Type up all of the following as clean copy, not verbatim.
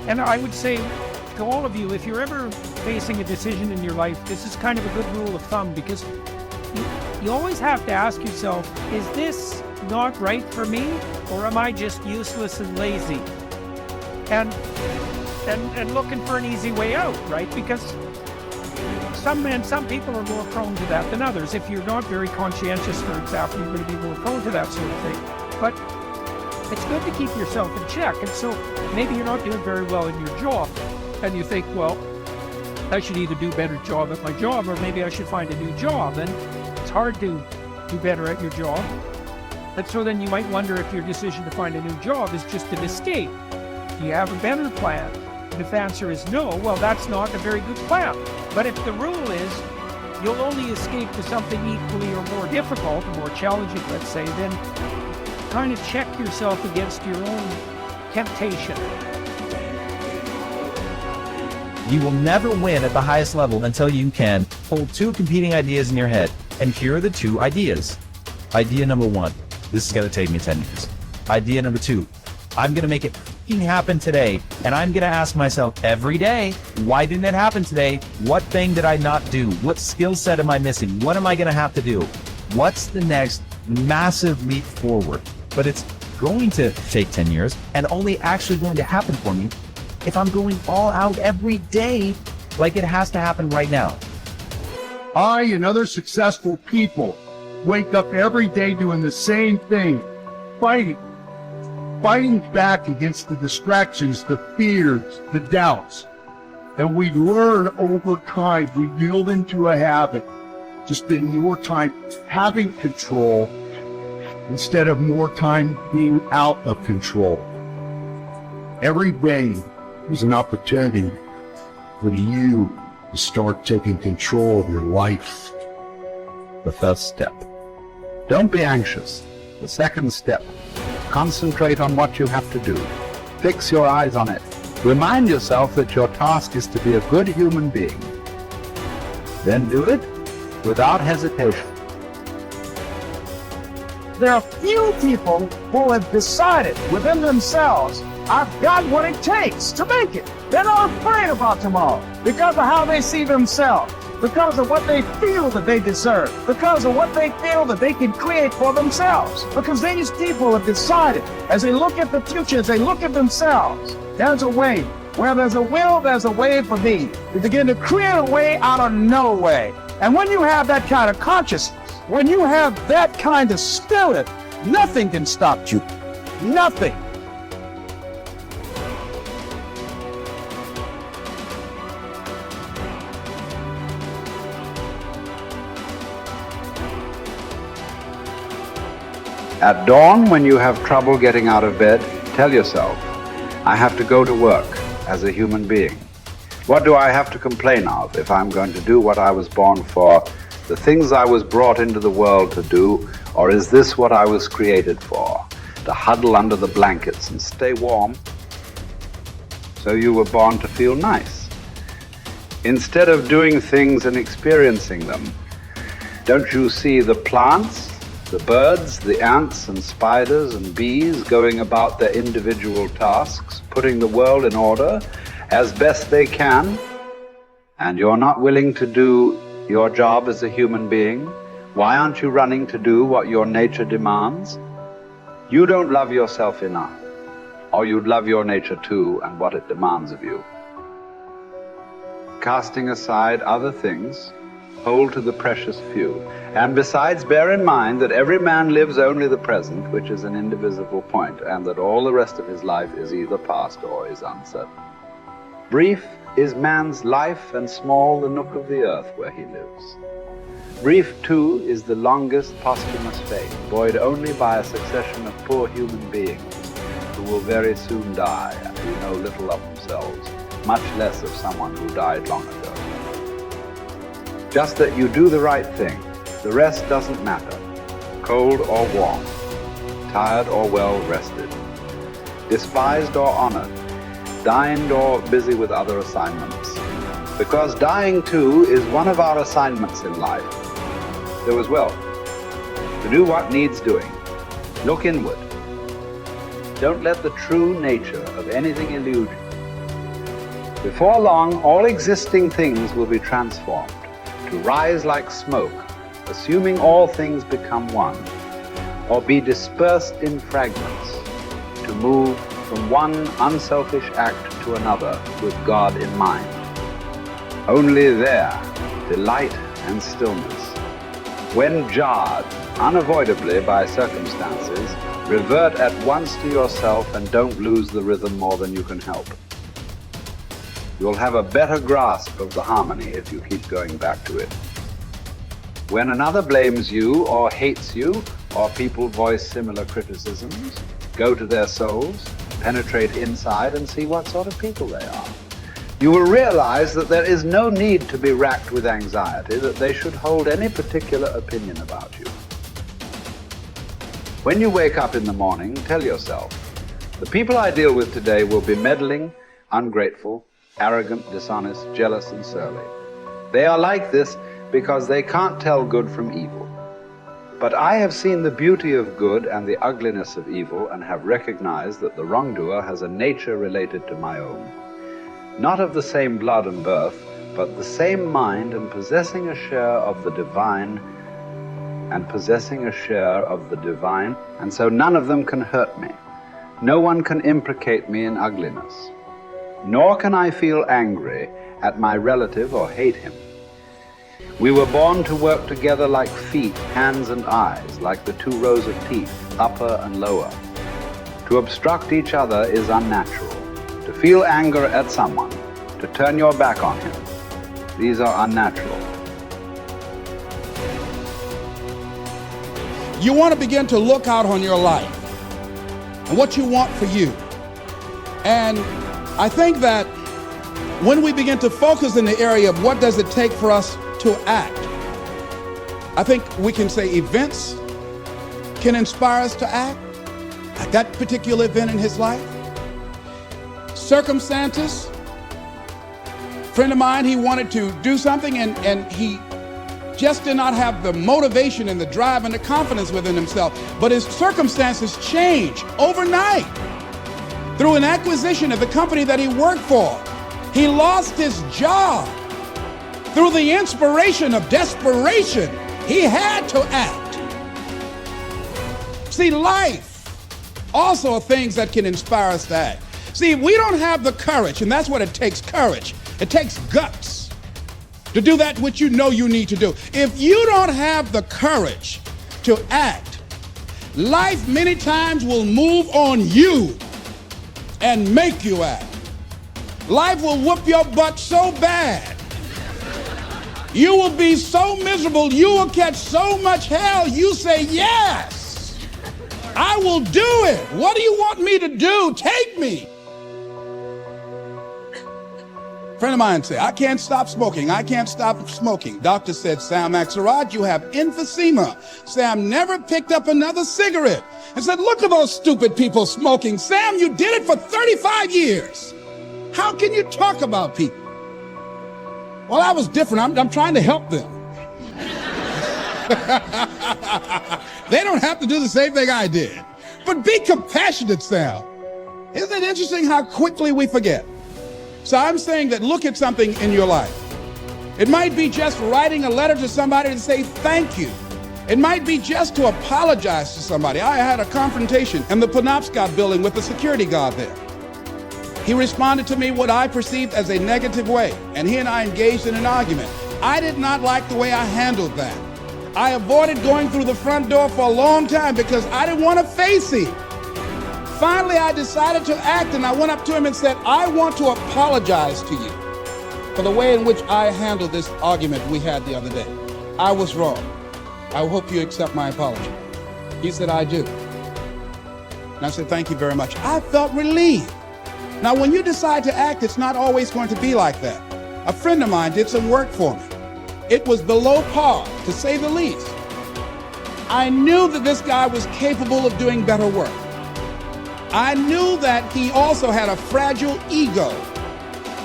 And I would say to all of you, if you're ever facing a decision in your life, this is kind of a good rule of thumb, because you always have to ask yourself, is this not right for me, or am I just useless and lazy? And looking for an easy way out, right? Because some people are more prone to that than others. If you're not very conscientious, for example, you're going to be more prone to that sort of thing. But it's good to keep yourself in check. And so maybe you're not doing very well in your job, and you think, well, I should either do a better job at my job, or maybe I should find a new job. And it's hard to do better at your job. And so then you might wonder if your decision to find a new job is just an escape. Do you have a better plan? And if the answer is no, well, that's not a very good plan. But if the rule is you'll only escape to something equally or more difficult, or more challenging, let's say, then kind of check yourself against your own temptation. You will never win at the highest level until you can hold two competing ideas in your head. And here are the two ideas. Idea number one, this is going to take me 10 years. Idea number two, I'm going to make it happen today. And I'm going to ask myself every day, why didn't it happen today? What thing did I not do? What skill set am I missing? What am I going to have to do? What's the next massive leap forward? But it's going to take 10 years and only actually going to happen for me if I'm going all out every day, like it has to happen right now. I and other successful people wake up every day doing the same thing, fighting back against the distractions, the fears, the doubts. And we learn over time, we build into a habit to spend more time having control instead of more time being out of control. Every day is an opportunity for you to start taking control of your life. The first step. Don't be anxious. The second step. Concentrate on what you have to do. Fix your eyes on it. Remind yourself that your task is to be a good human being. Then do it without hesitation. There are few people who have decided within themselves, I've got what it takes to make it. They're not afraid about tomorrow because of how they see themselves, because of what they feel that they deserve, because of what they feel that they can create for themselves. Because these people have decided, as they look at the future, as they look at themselves, there's a way. Where there's a will, there's a way for me. You begin to create a way out of no way. And when you have that kind of consciousness, when you have that kind of spirit, nothing can stop you. Nothing. At dawn, when you have trouble getting out of bed, tell yourself, I have to go to work as a human being. What do I have to complain of if I'm going to do what I was born for, the things I was brought into the world to do, or is this what I was created for, to huddle under the blankets and stay warm? So you were born to feel nice. Instead of doing things and experiencing them, don't you see the plants, the birds, the ants and spiders and bees going about their individual tasks, putting the world in order as best they can? And you're not willing to do your job as a human being? Why aren't you running to do what your nature demands? You don't love yourself enough, or you'd love your nature too and what it demands of you. Casting aside other things, hold to the precious few. And besides, bear in mind that every man lives only the present, which is an indivisible point, and that all the rest of his life is either past or is uncertain. Brief is man's life, and small the nook of the earth where he lives. Brief, too, is the longest posthumous fame, buoyed only by a succession of poor human beings who will very soon die and who know little of themselves, much less of someone who died long ago. Just that you do the right thing. The rest doesn't matter, cold or warm, tired or well rested, despised or honored, dined or busy with other assignments. Because dying too is one of our assignments in life. So as well, to do what needs doing, look inward. Don't let the true nature of anything elude you. Before long, all existing things will be transformed to rise like smoke, assuming all things become one, or be dispersed in fragments, to move from one unselfish act to another with God in mind. Only there, delight and stillness. When jarred, unavoidably by circumstances, revert at once to yourself and don't lose the rhythm more than you can help. You'll have a better grasp of the harmony if you keep going back to it. When another blames you or hates you, or people voice similar criticisms, go to their souls, penetrate inside and see what sort of people they are. You will realize that there is no need to be racked with anxiety that they should hold any particular opinion about you. When you wake up in the morning, tell yourself, the people I deal with today will be meddling, ungrateful, arrogant, dishonest, jealous, and surly. They are like this because they can't tell good from evil. But I have seen the beauty of good and the ugliness of evil and have recognized that the wrongdoer has a nature related to my own. Not of the same blood and birth, but the same mind and possessing a share of the divine, and so none of them can hurt me. No one can implicate me in ugliness. Nor can I feel angry at my relative or hate him. We were born to work together like feet, hands, and eyes, like the two rows of teeth, upper and lower. To obstruct each other is unnatural. To feel anger at someone, to turn your back on him, these are unnatural. You want to begin to look out on your life and what you want for you. And I think that when we begin to focus in the area of what does it take for us to act, I think we can say events can inspire us to act, like that particular event in his life. Circumstances. A friend of mine, he wanted to do something and he just did not have the motivation and the drive and the confidence within himself. But his circumstances changed overnight through an acquisition of the company that he worked for. He lost his job. Through the inspiration of desperation, he had to act. See, life also are things that can inspire us to act. See, we don't have the courage, and that's what it takes, courage. It takes guts to do that which you know you need to do. If you don't have the courage to act, life many times will move on you and make you act. Life will whoop your butt so bad. You will be so miserable, you will catch so much hell, you say, yes, I will do it. What do you want me to do? Take me. A friend of mine said, I can't stop smoking. I can't stop smoking. Doctor said, Sam Axelrod, you have emphysema. Sam never picked up another cigarette and said, look at those stupid people smoking. Sam, you did it for 35 years. How can you talk about people? Well, I was different. I'm trying to help them. They don't have to do the same thing I did. But be compassionate, Sam. Isn't it interesting how quickly we forget? So I'm saying that look at something in your life. It might be just writing a letter to somebody to say thank you. It might be just to apologize to somebody. I had a confrontation in the Penobscot building with the security guard there. He responded to me what I perceived as a negative way, and he and I engaged in an argument. I did not like the way I handled that. I avoided going through the front door for a long time because I didn't want to face him. Finally, I decided to act, and I went up to him and said, I want to apologize to you for the way in which I handled this argument we had the other day. I was wrong. I hope you accept my apology. He said, I do. And I said, thank you very much. I felt relieved. Now, when you decide to act, it's not always going to be like that. A friend of mine did some work for me. It was below par, to say the least. I knew that this guy was capable of doing better work. I knew that he also had a fragile ego.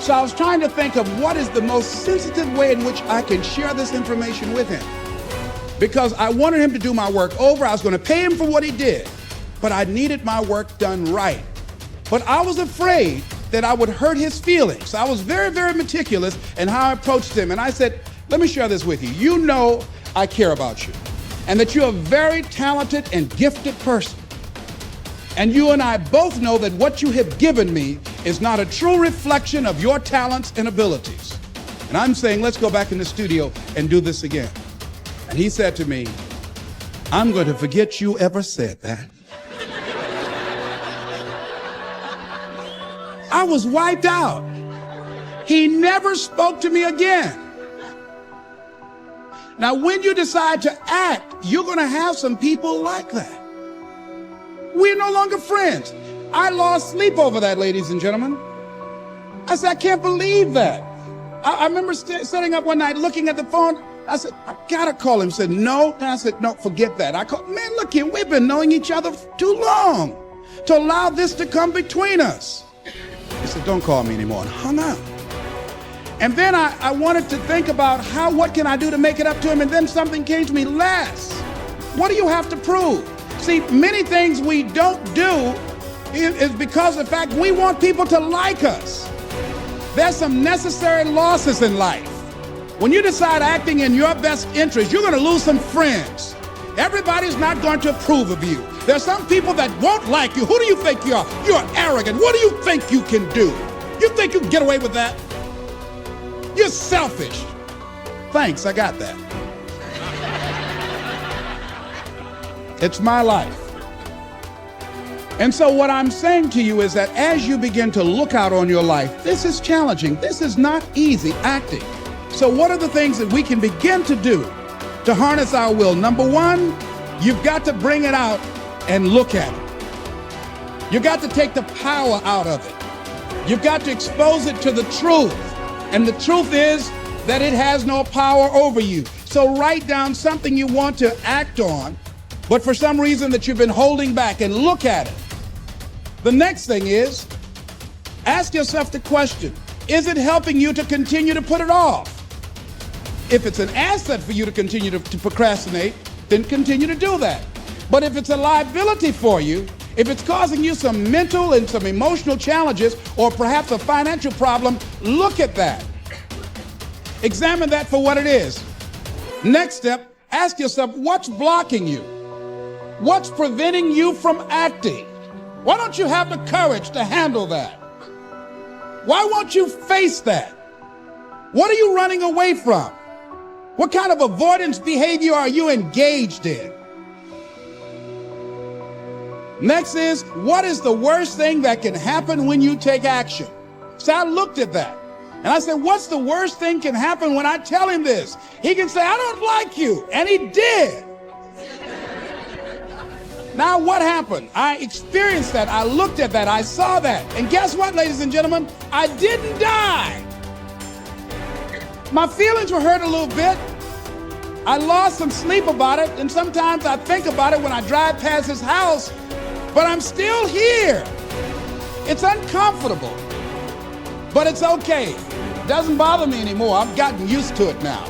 So I was trying to think of what is the most sensitive way in which I can share this information with him. Because I wanted him to do my work over. I was going to pay him for what he did, but I needed my work done right. But I was afraid that I would hurt his feelings. I was very, very meticulous in how I approached him. And I said, let me share this with you. You know I care about you, and that you're a very talented and gifted person. And you and I both know that what you have given me is not a true reflection of your talents and abilities. And I'm saying, let's go back in the studio and do this again. And he said to me, I'm going to forget you ever said that. I was wiped out. He never spoke to me again. Now, when you decide to act, you're going to have some people like that. We're no longer friends. I lost sleep over that, ladies and gentlemen. I said, I can't believe that. I remember sitting up one night looking at the phone. I said, I gotta call him. He said, no. And I said, no, forget that. I called, man, look here, we've been knowing each other for too long to allow this to come between us. He said, don't call me anymore, and hung up. And then I wanted to think about what can I do to make it up to him? And then something came to me, Les, what do you have to prove? See, many things we don't do is because of the fact we want people to like us. There's some necessary losses in life. When you decide acting in your best interest, you're going to lose some friends. Everybody's not going to approve of you. There's some people that won't like you. Who do you think you are? You're arrogant. What do you think you can do? You think you can get away with that? You're selfish. Thanks, I got that. It's my life. And so what I'm saying to you is that as you begin to look out on your life, this is challenging. This is not easy acting. So what are the things that we can begin to do to harness our will? Number one, you've got to bring it out and look at it. You've got to take the power out of it. You've got to expose it to the truth. And the truth is that it has no power over you. So write down something you want to act on, but for some reason that you've been holding back, and look at it. The next thing is, ask yourself the question, is it helping you to continue to put it off? If it's an asset for you to continue to procrastinate, then continue to do that. But if it's a liability for you, if it's causing you some mental and some emotional challenges, or perhaps a financial problem, look at that. Examine that for what it is. Next step, ask yourself, what's blocking you? What's preventing you from acting? Why don't you have the courage to handle that? Why won't you face that? What are you running away from? What kind of avoidance behavior are you engaged in? Next is, what is the worst thing that can happen when you take action? So I looked at that and I said, what's the worst thing can happen when I tell him this? He can say, I don't like you. And he did. Now what happened? I experienced that. I looked at that. I saw that. And guess what, ladies and gentlemen? I didn't die. My feelings were hurt a little bit. I lost some sleep about it. And sometimes I think about it when I drive past his house, but I'm still here. It's uncomfortable, but it's okay. It doesn't bother me anymore. I've gotten used to it now.